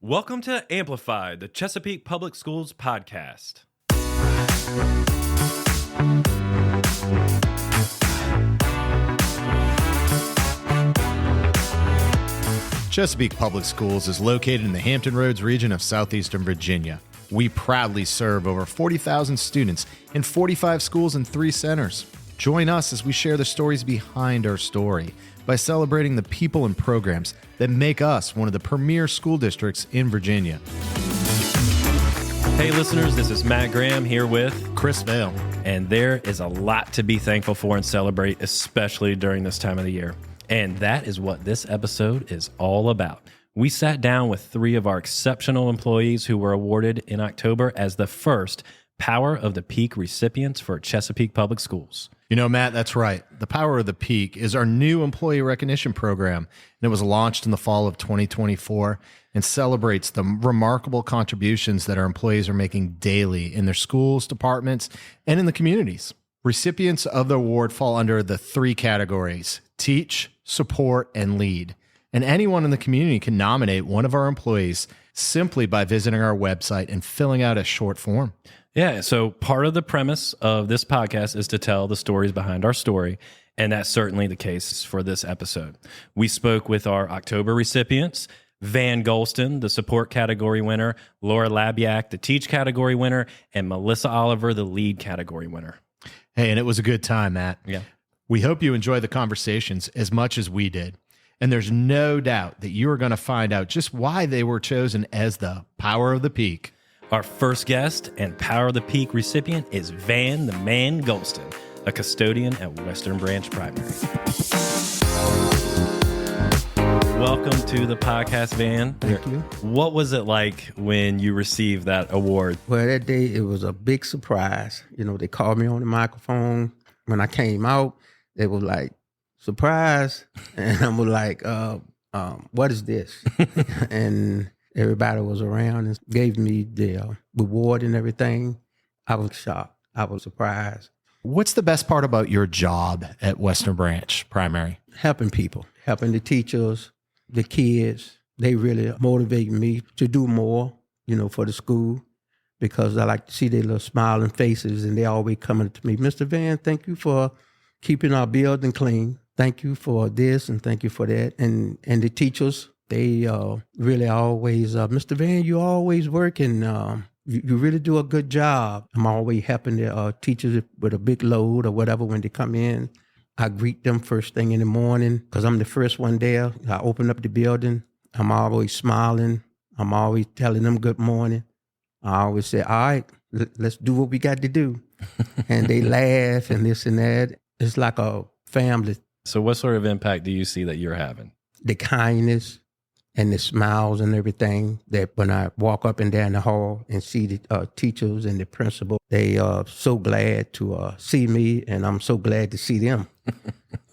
Welcome to Amplified, the Chesapeake Public Schools podcast. Chesapeake Public Schools is located in the Hampton Roads region of southeastern Virginia. We proudly serve over 40,000 students in 45 schools and 3 centers. Join us as we share the stories behind our story by celebrating the people and programs that make us one of the premier school districts in Virginia. Hey listeners, this is Matt Graham here with Chris Vale. And there is a lot to be thankful for and celebrate, especially during this time of the year. And that is what this episode is all about. We sat down with 3 of our exceptional employees who were awarded in October as the first Power of the Peake recipients for Chesapeake Public Schools. You know, Matt, that's right. The Power of the Peake is our new employee recognition program, and it was launched in the fall of 2024 and celebrates the remarkable contributions that our employees are making daily in their schools, departments, and in the communities. Recipients of the award fall under the 3 categories: teach, support, and lead. And anyone in the community can nominate one of our employees simply by visiting our website and filling out a short form. Yeah, so part of the premise of this podcast is to tell the stories behind our story, and that's certainly the case for this episode. We spoke with our October recipients, Van Gholston, the support category winner, Laura Labyak, the teach category winner, and Melissa Oliver, the lead category winner. Hey, and it was a good time, Matt. Yeah. We hope you enjoy the conversations as much as we did. And there's no doubt that you are going to find out just why they were chosen as the Power of the Peake. Our first guest and Power of the Peake recipient is Van the Man Gholston, a custodian at Western Branch Primary. Welcome to the podcast, Van. Thank you. What was it like when you received that award? Well, that day, it was a big surprise. You know, they called me on the microphone. When I came out, they were like, surprise. And I was like, what is this? And everybody was around and gave me the reward and everything. I was shocked. I was surprised. What's the best part about your job at Western Branch Primary? Helping people, helping the teachers, the kids. They really motivate me to do more, you know, for the school, because I like to see their little smiling faces, and they always coming to me, Mr. Van, thank you for keeping our building clean. Thank you for this and thank you for that. And the teachers, they really always, Mr. Van, you always working. You really do a good job. I'm always helping the teachers with a big load or whatever when they come in. I greet them first thing in the morning because I'm the first one there. I open up the building. I'm always smiling. I'm always telling them good morning. I always say, all right, let's do what we got to do. And they laugh and this and that. It's like a family. So what sort of impact do you see that you're having? The kindness and the smiles and everything, that when I walk up and down the hall and see the teachers and the principal, they are so glad to see me, and I'm so glad to see them.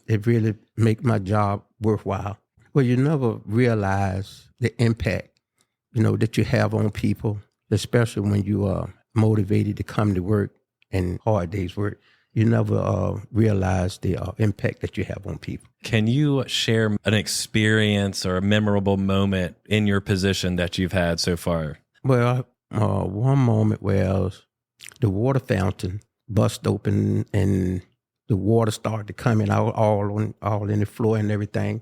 It really make my job worthwhile. Well, you never realize the impact, you know, that you have on people, especially when you are motivated to come to work and hard days work. You never realize the impact that you have on people. Can you share an experience or a memorable moment in your position that you've had so far? Well, one moment was the water fountain bust open and the water started coming out all in the floor and everything.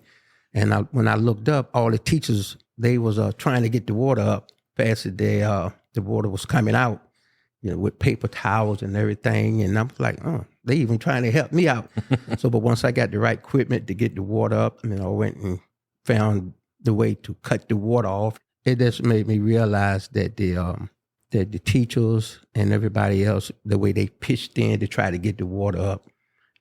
And when I looked up, all the teachers, they was trying to get the water up fast as the water was coming out, you know, with paper towels and everything. And I was like, oh, they even trying to help me out. But once I got the right equipment to get the water up, I went and found the way to cut the water off. It just made me realize that the teachers and everybody else, the way they pitched in to try to get the water up,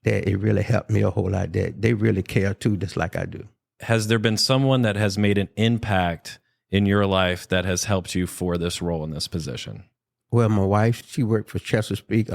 that it really helped me a whole lot. That they really care too, just like I do. Has there been someone that has made an impact in your life that has helped you for this role in this position? Well, my wife, she worked for Chesapeake,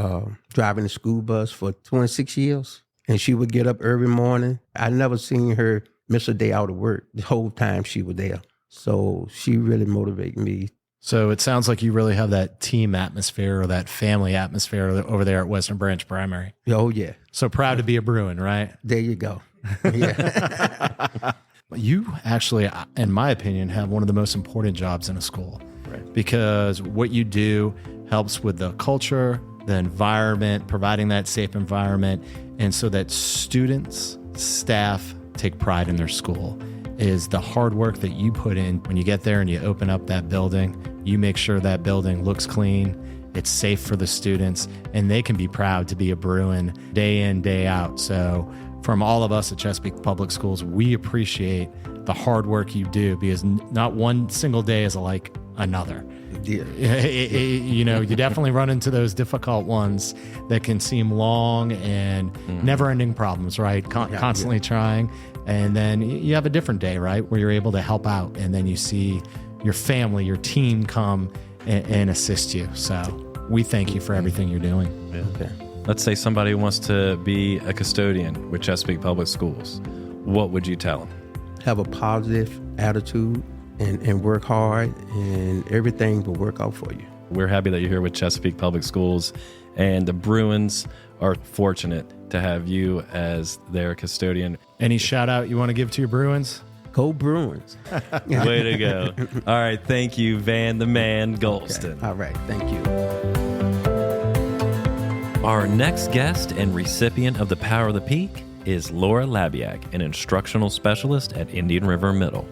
driving the school bus for 26 years. And she would get up every morning. I never seen her miss a day out of work the whole time she was there. So she really motivated me. So it sounds like you really have that team atmosphere or that family atmosphere over there at Western Branch Primary. Oh, yeah. So proud to be a Bruin, right? There you go. Yeah. You actually, in my opinion, have one of the most important jobs in a school, right? Because what you do helps with the culture, the environment, providing that safe environment, and so that students, staff take pride in their school. Is the hard work that you put in when you get there and you open up that building, you make sure that building looks clean, it's safe for the students, and they can be proud to be a Bruin day in, day out. So from all of us at Chesapeake Public Schools, we appreciate the hard work you do, because not one single day is like another. Yeah. You know, you definitely run into those difficult ones that can seem long and never-ending problems, right? Constantly trying. And then you have a different day, right, where you're able to help out, and then you see your family, your team come and assist you. So we thank you for everything you're doing. Yeah. Okay. Let's say somebody wants to be a custodian with Chesapeake Public Schools. What would you tell them? Have a positive attitude and work hard, and everything will work out for you. We're happy that you're here with Chesapeake Public Schools, and the Bruins are fortunate to have you as their custodian. Any shout out you want to give to your Bruins? Go Bruins. Way to go. All right. Thank you, Van the Man Gholston. Okay. All right. Thank you. Our next guest and recipient of the Power of the Peak is Laura Labyak, an instructional specialist at Indian River Middle.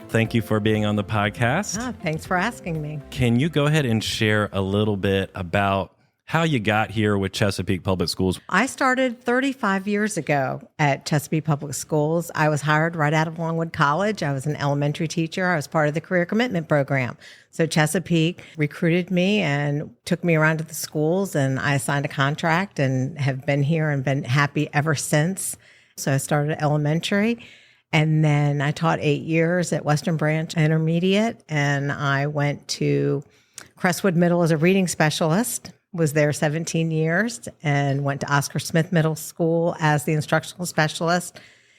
Thank you for being on the podcast. Thanks for asking me. Can you go ahead and share a little bit about how you got here with Chesapeake Public Schools? I started 35 years ago at Chesapeake Public Schools. I was hired right out of Longwood College. I was an elementary teacher. I was part of the career commitment program. So Chesapeake recruited me and took me around to the schools, and I signed a contract and have been here and been happy ever since. So I started elementary, and then I taught 8 years at Western Branch Intermediate, and I went to Crestwood Middle as a reading specialist. Was there 17 years and went to Oscar Smith Middle School as the instructional specialist.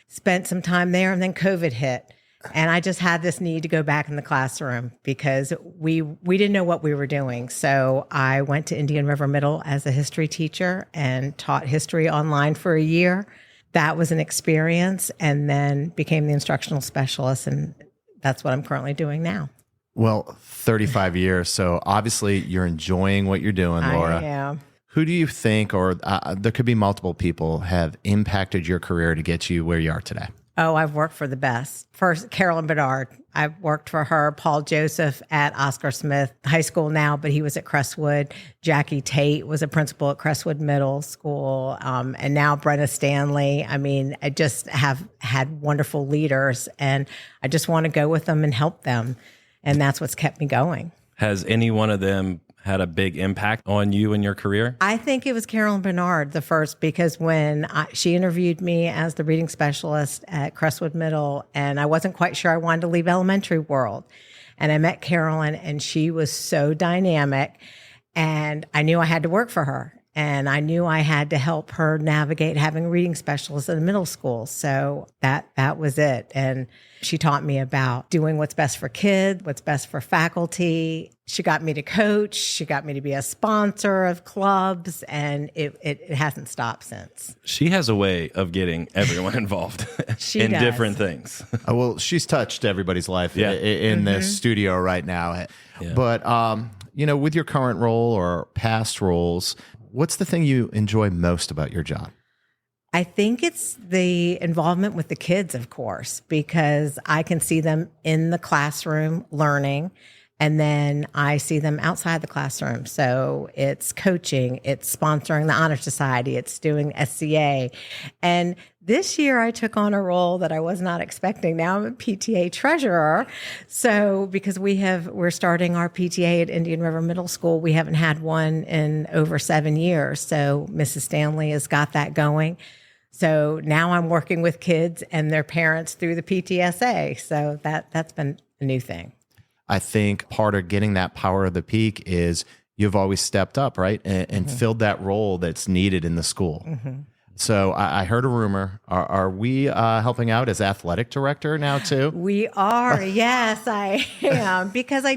Spent some time there, and then COVID hit. And I just had this need to go back in the classroom because we didn't know what we were doing. So I went to Indian River Middle as a history teacher and taught history online for a year. That was an experience, and then became the instructional specialist. And that's what I'm currently doing now. Well, 35 years. So obviously you're enjoying what you're doing, Laura. I am. Who do you think, or there could be multiple people, have impacted your career to get you where you are today? Oh, I've worked for the best. First, Carolyn Bedard. I've worked for her. Paul Joseph at Oscar Smith High School now, but he was at Crestwood. Jackie Tate was a principal at Crestwood Middle School. And now Brenna Stanley. I mean, I just have had wonderful leaders, and I just want to go with them and help them. And that's what's kept me going. Has any one of them had a big impact on you and your career? I think it was Carolyn Bernard, the first, because when she interviewed me as the reading specialist at Crestwood Middle, and I wasn't quite sure I wanted to leave elementary world. And I met Carolyn, and she was so dynamic, and I knew I had to work for her. And I knew I had to help her navigate having a reading specialist in the middle school. So that was it. And she taught me about doing what's best for kids, what's best for faculty. She got me to coach. She got me to be a sponsor of clubs. And it hasn't stopped since. She has a way of getting everyone involved in does. different things. Well, she's touched everybody's life in the studio right now. Yeah. But, you know, with your current role or past roles, what's the thing you enjoy most about your job? I think it's the involvement with the kids, of course, because I can see them in the classroom learning, and then I see them outside the classroom. So it's coaching, it's sponsoring the Honor Society, it's doing SCA. And this year I took on a role that I was not expecting. Now I'm a PTA treasurer. So because we're starting our PTA at Indian River Middle School. We haven't had one in over 7 years. So Mrs. Stanley has got that going. So now I'm working with kids and their parents through the PTSA. So that's been a new thing. I think part of getting that power of the peak is you've always stepped up, right? And filled that role that's needed in the school. Mm-hmm. So I heard a rumor. Are we helping out as athletic director now too? We are. Yes, I am. Because I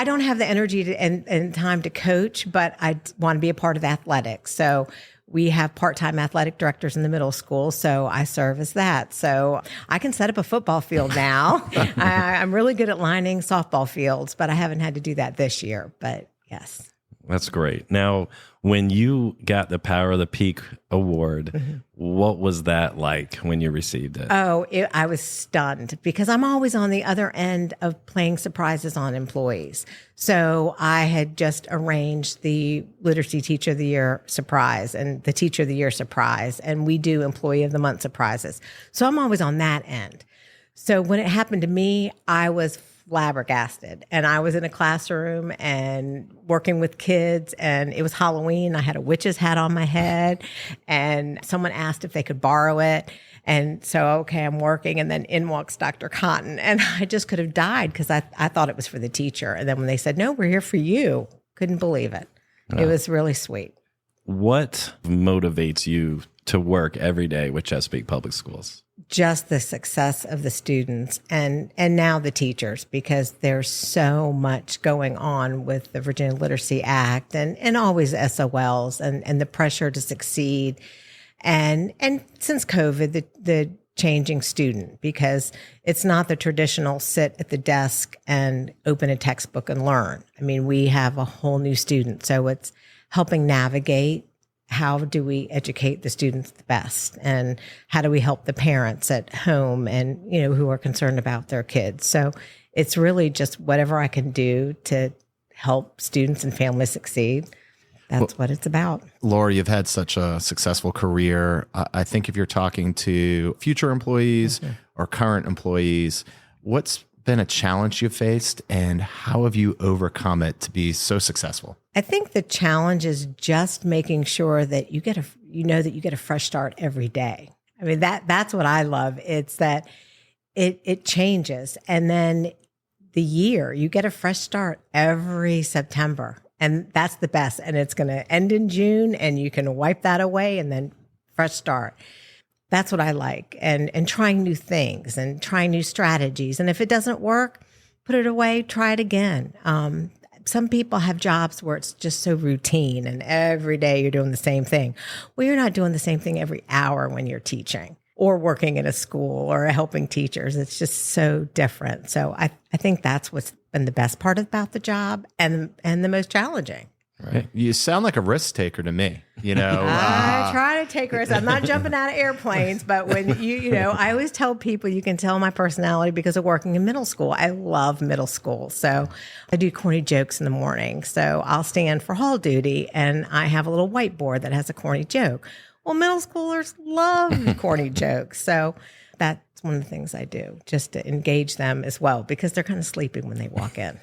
don't have the energy and time to coach, but I want to be a part of athletics. So we have part-time athletic directors in the middle school, so I serve as that. So I can set up a football field now. I'm really good at lining softball fields, but I haven't had to do that this year. But yes. That's great. Now, when you got the Power of the Peak award, what was that like when you received it? I was stunned because I'm always on the other end of playing surprises on employees. So I had just arranged the Literacy Teacher of the Year surprise and the Teacher of the Year surprise, and we do Employee of the Month surprises. So I'm always on that end. So when it happened to me, I was flabbergasted, and I was in a classroom and working with kids, and it was Halloween. I had a witch's hat on my head, and someone asked if they could borrow it. And so, okay, I'm working, and then in walks Dr. Cotton, and I just could have died because I thought it was for the teacher. And then when they said, no, we're here for you, couldn't believe it. It was really sweet. What motivates you to work every day with Chesapeake Public Schools? Just the success of the students and now the teachers, because there's so much going on with the Virginia Literacy Act and always SOLs and the pressure to succeed. And since COVID, the changing student, because it's not the traditional sit at the desk and open a textbook and learn. I mean, we have a whole new student. So it's helping navigate how do we educate the students the best, and how do we help the parents at home and, who are concerned about their kids. So it's really just whatever I can do to help students and families succeed. That's what it's about. Laura, you've had such a successful career. I think if you're talking to future employees or current employees, what's been a challenge you faced, and how have you overcome it to be so successful? I think the challenge is just making sure that you get a fresh start every day. I mean, that's what I love. It's that it changes, and then you get a fresh start every September, and that's the best. And it's going to end in June, and you can wipe that away, and then fresh start. That's what I like, and trying new things and trying new strategies. And if it doesn't work, put it away, try it again. Some people have jobs where it's just so routine and every day you're doing the same thing. Well, you're not doing the same thing every hour when you're teaching or working in a school or helping teachers. It's just so different. So I think that's what's been the best part about the job and the most challenging. Right. You sound like a risk taker to me. I try to take risks. I'm not jumping out of airplanes, but when I always tell people you can tell my personality because of working in middle school. I love middle school. So I do corny jokes in the morning. So I'll stand for hall duty and I have a little whiteboard that has a corny joke. Well, middle schoolers love corny jokes. So that's one of the things I do, just to engage them as well, because they're kind of sleeping when they walk in.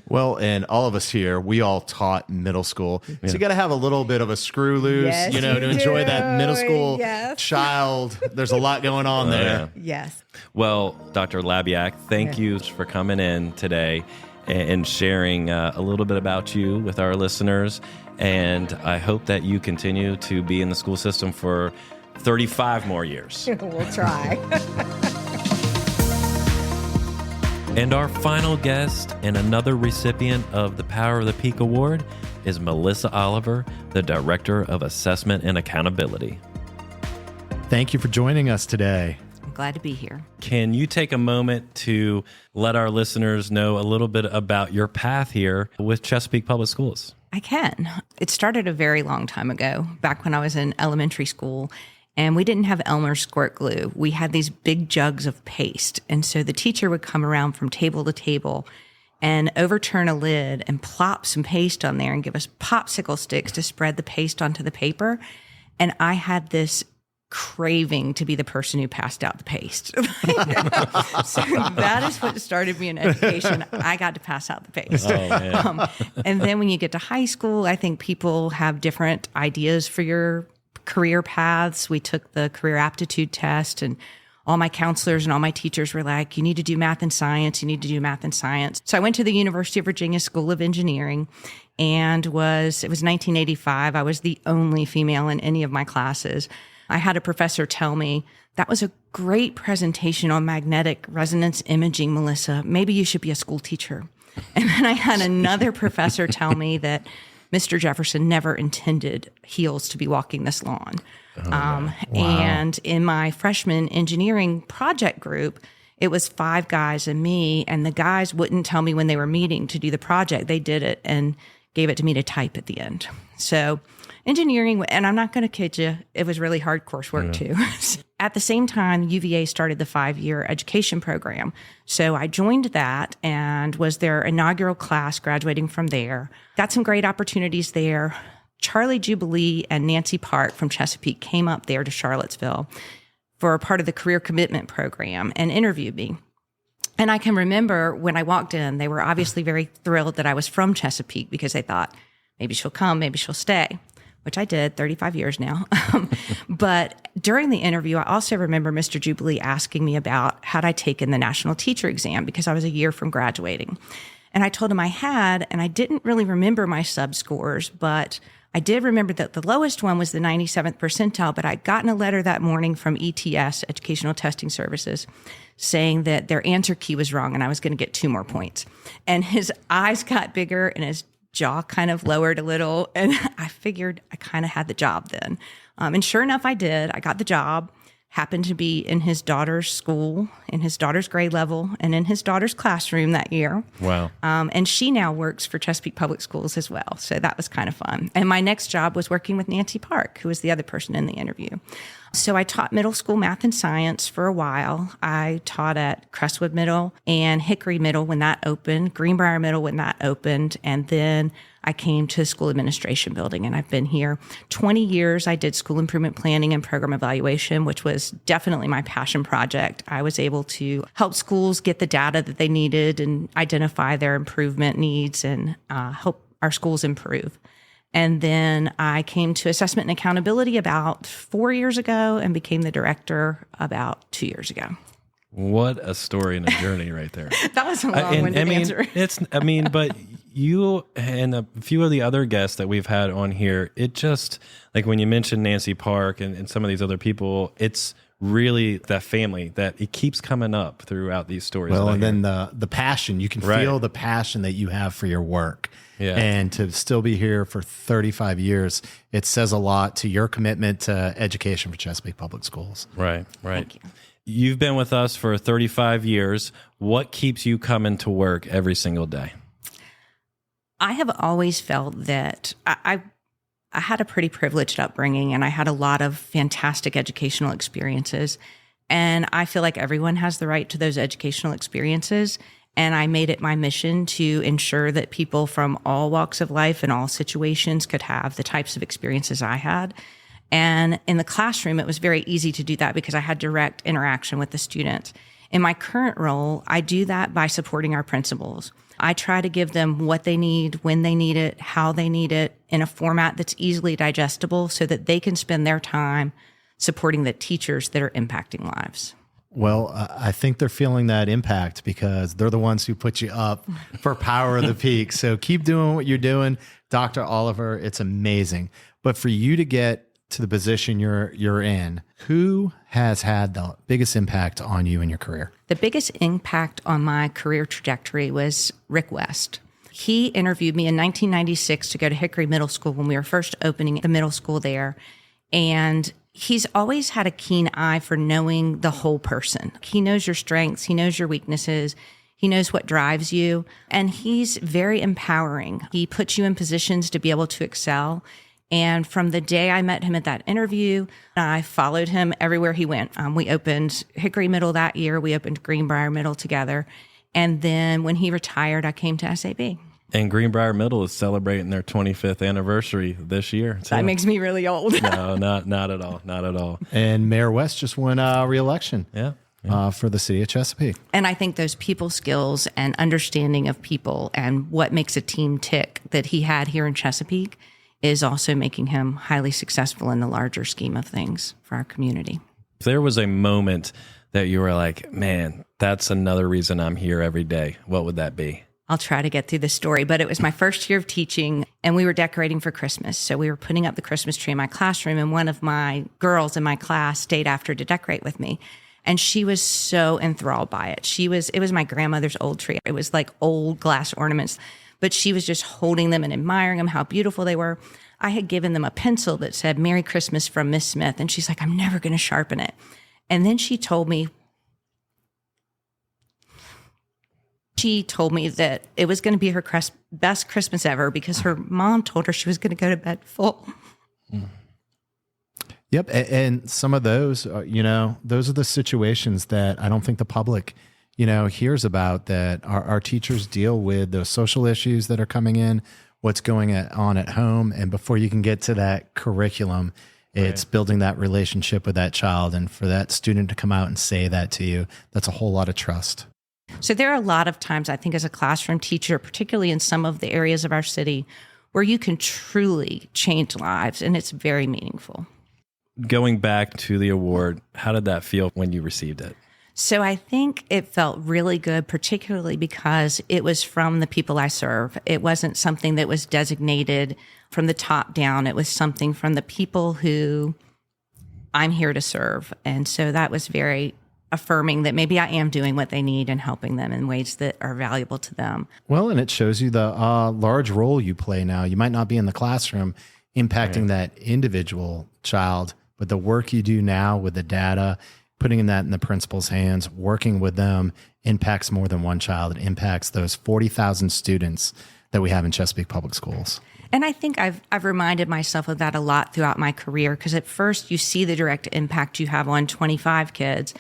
Well, and all of us here, we all taught middle school. So you got to have a little bit of a screw loose, Yes, to enjoy that middle school Yes. child. There's a lot going on there. Yes. Well, Dr. Labyak, thank you for coming in today and sharing a little bit about you with our listeners. And I hope that you continue to be in the school system for 35 more years. We'll try. And our final guest and another recipient of the Power of the Peak Award is Melissa Oliver, the Director of Assessment and Accountability. Thank you for joining us today. I'm glad to be here. Can you take a moment to let our listeners know a little bit about your path here with Chesapeake Public Schools? I can. It started a very long time ago, back when I was in elementary school, and we didn't have Elmer's squirt glue. We had these big jugs of paste, and so the teacher would come around from table to table and overturn a lid and plop some paste on there and give us popsicle sticks to spread the paste onto the paper. And I had this craving to be the person who passed out the paste. So that is what started me in education. I got to pass out the paste. And then when you get to high school, I think people have different ideas for your career paths. We took the career aptitude test, and all my counselors and all my teachers were like, you need to do math and science. You need to do math and science. So I went to the University of Virginia School of Engineering, and it was 1985. I was the only female in any of my classes. I had a professor tell me, that was a great presentation on magnetic resonance imaging, Melissa. Maybe you should be a school teacher. And then I had another professor tell me that Mr. Jefferson never intended heels to be walking this lawn. And in my freshman engineering project group, it was 5 guys and me, and the guys wouldn't tell me when they were meeting to do the project. They did it and gave it to me to type at the end. So engineering, and I'm not going to kid you, it was really hard coursework too. At the same time, UVA started the 5-year education program. So I joined that and was their inaugural class graduating from there. Got some great opportunities there. Charlie Jubilee and Nancy Park from Chesapeake came up there to Charlottesville for a part of the career commitment program and interviewed me. And I can remember when I walked in, they were obviously very thrilled that I was from Chesapeake because they thought, maybe she'll come, maybe she'll stay, which I did, 35 years now. But during the interview, I also remember Mr. Jubilee asking me about had I taken the national teacher exam because I was a year from graduating. And I told him I had, and I didn't really remember my sub scores, but I did remember that the lowest one was the 97th percentile, but I'd gotten a letter that morning from ETS, Educational Testing Services, saying that their answer key was wrong and I was going to get 2 more points. And his eyes got bigger and his jaw kind of lowered a little. And I figured I kind of had the job then. And sure enough, I did. I got the job. Happened to be in his daughter's school, in his daughter's grade level, and in his daughter's classroom that year. Wow. And she now works for Chesapeake Public Schools as well. So that was kind of fun. And my next job was working with Nancy Park, who was the other person in the interview. So I taught middle school math and science for a while. I taught at Crestwood Middle and Hickory Middle when that opened, Greenbrier Middle when that opened, and then I came to school administration building, and I've been here 20 years. I did school improvement planning and program evaluation, which was definitely my passion project. I was able to help schools get the data that they needed and identify their improvement needs and help our schools improve. And then I came to assessment and accountability about 4 years ago and became the director about 2 years ago. What a story and a journey right there. That was a long-winded answer. But you and a few of the other guests that we've had on here, it just, like when you mentioned Nancy Park and some of these other people, it's really that family that it keeps coming up throughout these stories. Well, and then the passion, you can feel the passion that you have for your work. Yeah. And to still be here for 35 years, it says a lot to your commitment to education for Chesapeake Public Schools. Right. Thank you. You've been with us for 35 years. What keeps you coming to work every single day? I have always felt that I had a pretty privileged upbringing and I had a lot of fantastic educational experiences. And I feel like everyone has the right to those educational experiences. And I made it my mission to ensure that people from all walks of life and all situations could have the types of experiences I had. And in the classroom, it was very easy to do that because I had direct interaction with the students. In my current role, I do that by supporting our principals. I try to give them what they need, when they need it, how they need it, in a format that's easily digestible so that they can spend their time supporting the teachers that are impacting lives. Well, I think they're feeling that impact because they're the ones who put you up for Power of the Peak. So keep doing what you're doing, Dr. Oliver. It's amazing. But for you to get to the position you're in, who has had the biggest impact on you in your career? The biggest impact on my career trajectory was Rick West. He interviewed me in 1996 to go to Hickory Middle School when we were first opening the middle school there. And he's always had a keen eye for knowing the whole person. He knows your strengths. He knows your weaknesses. He knows what drives you. And he's very empowering. He puts you in positions to be able to excel. And from the day I met him at that interview, I followed him everywhere he went. We opened Hickory Middle that year. We opened Greenbrier Middle together. And then when he retired, I came to SAB. And Greenbrier Middle is celebrating their 25th anniversary this year. That makes me really old. No, not at all. Not at all. And Mayor West just won re-election. Yeah. For the city of Chesapeake. And I think those people skills and understanding of people and what makes a team tick that he had here in Chesapeake is also making him highly successful in the larger scheme of things for our community. If there was a moment that you were like, man, that's another reason I'm here every day, what would that be? I'll try to get through this story, but it was my first year of teaching and we were decorating for Christmas. So we were putting up the Christmas tree in my classroom and one of my girls in my class stayed after to decorate with me. And she was so enthralled by it. It was my grandmother's old tree. It was like old glass ornaments. but she was just holding them and admiring them, how beautiful they were. I had given them a pencil that said, "Merry Christmas from Miss Smith." And she's like, "I'm never going to sharpen it." And then she told me that it was going to be her best Christmas ever because her mom told her she was going to go to bed full. Yep. And some of those, those are the situations that I don't think the public, hears about, that our teachers deal with, those social issues that are coming in, what's going on at home. And before you can get to that curriculum, it's building that relationship with that child. And for that student to come out and say that to you, that's a whole lot of trust. So there are a lot of times, I think, as a classroom teacher, particularly in some of the areas of our city, where you can truly change lives, and it's very meaningful. Going back to the award, how did that feel when you received it? So I think it felt really good, particularly because it was from the people I serve. It wasn't something that was designated from the top down. It was something from the people who I'm here to serve. And so that was very affirming that maybe I am doing what they need and helping them in ways that are valuable to them. Well, and it shows you the large role you play now. You might not be in the classroom impacting that individual child, but the work you do now with the data, putting that in the principal's hands, working with them, impacts more than one child. It impacts those 40,000 students that we have in Chesapeake Public Schools. And I think I've reminded myself of that a lot throughout my career, because at first you see the direct impact you have on 25 kids.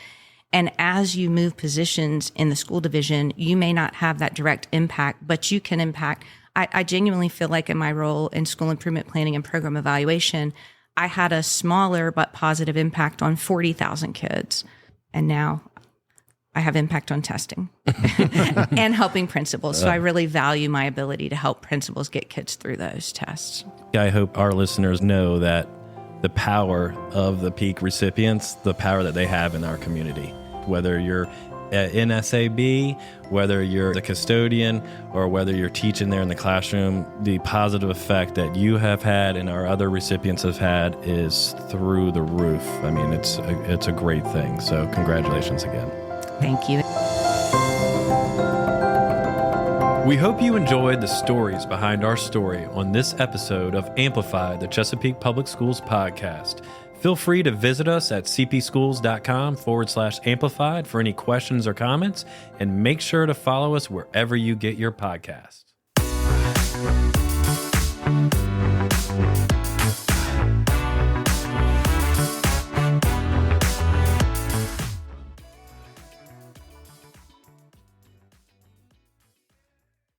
And as you move positions in the school division, you may not have that direct impact, but you can impact. I genuinely feel like in my role in school improvement planning and program evaluation, I had a smaller but positive impact on 40,000 kids. And now I have impact on testing and helping principals. So I really value my ability to help principals get kids through those tests. I hope our listeners know that the power of the Peake recipients, the power that they have in our community, whether you're in SAB, whether you're the custodian, or whether you're teaching there in the classroom, the positive effect that you have had and our other recipients have had is through the roof. I mean, it's a great thing. So congratulations again. Thank you. We hope you enjoyed the stories behind our story on this episode of Amplify, the Chesapeake Public Schools podcast. Feel free to visit us at cpschools.com/amplified for any questions or comments, and make sure to follow us wherever you get your podcast.